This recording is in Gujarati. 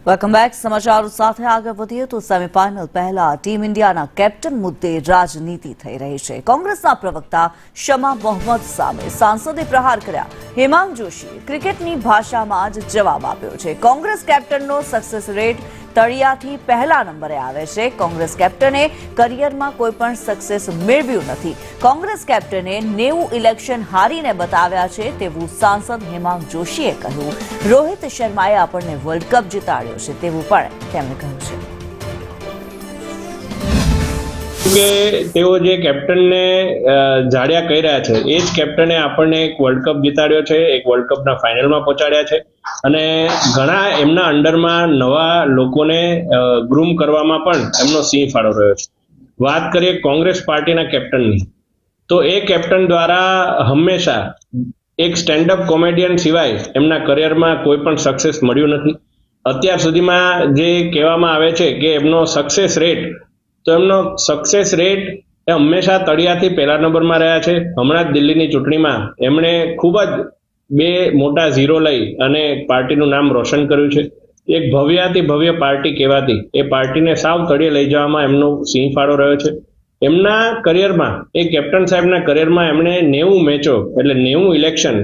Welcome back. સમાચારો સાથે આગળ વધીએ તો સેમીફાઇનલ પહેલા ટીમ ઇન્ડિયાના કેપ્ટન મુદ્દે રાજનીતિ થઈ રહી છે. કોંગ્રેસના પ્રવક્તા શમા મોહમ્મદ સામે સાંસદે પ્રહાર કર્યા. હેમાંગ જોશીએ ક્રિકેટની ભાષામાં જ જવાબ આપ્યો છે. કોંગ્રેસ કેપ્ટનનો સક્સેસ રેટ તળિયાથી પહેલા નંબરે આવે છે. કોંગ્રેસ કેપ્ટને કરિયરમાં કોઈ પણ સક્સેસ મેળવ્યું નથી. કોંગ્રેસ કેપ્ટને 90 ઇલેક્શન હારીને બતાવ્યા છે તેવું સાંસદ હેમાંગ જોશીએ કહ્યું. રોહિત શર્માએ આપણને વર્લ્ડ કપ જીતાડ્યો છે તેવું પણ તેમણે કહ્યું છે. કે તેઓ જે કેપ્ટનને જાડ્યા કહી રહ્યા છે એ જ કેપ્ટને આપણને એક વર્લ્ડ કપ જીતાડ્યો છે, એક વર્લ્ડ કપના ફાઇનલમાં પહોંચાડ્યા છે અને ઘણા એમના અંડરમાં નવા લોકોને ગ્રૂમ કરવામાં પણ એમનો સિંહ ફાળો રહ્યો છે. વાત કરીએ કોંગ્રેસ પાર્ટીના કેપ્ટનની, તો એ કેપ્ટન દ્વારા હંમેશા એક સ્ટેન્ડઅપ કોમેડિયન સિવાય એમના કરિયરમાં કોઈ પણ સક્સેસ મળ્યું નથી. અત્યાર સુધીમાં જે કહેવામાં આવે છે કે એમનો સક્સેસ રેટ, તો એમનો સક્સેસ રેટ એ હંમેશા તળિયાથી પહેલા નંબરમાં રહ્યા છે. હમણાં જ દિલ્હીની ચૂંટણીમાં એમણે ખૂબ જ 2 મોટા ઝીરો લઈ અને પાર્ટીનું નામ રોશન કર્યું છે. એક ભવ્યાતિ ભવ્ય પાર્ટી કહેવાતી એ પાર્ટીને સાવ તળિયે લઈ જવામાં એમનો સિંહ ફાળો રહ્યો છે. એમના કરિયરમાં, એ કેપ્ટન સાહેબના કરિયરમાં એમણે 90 મેચો એટલે 90 ઇલેક્શન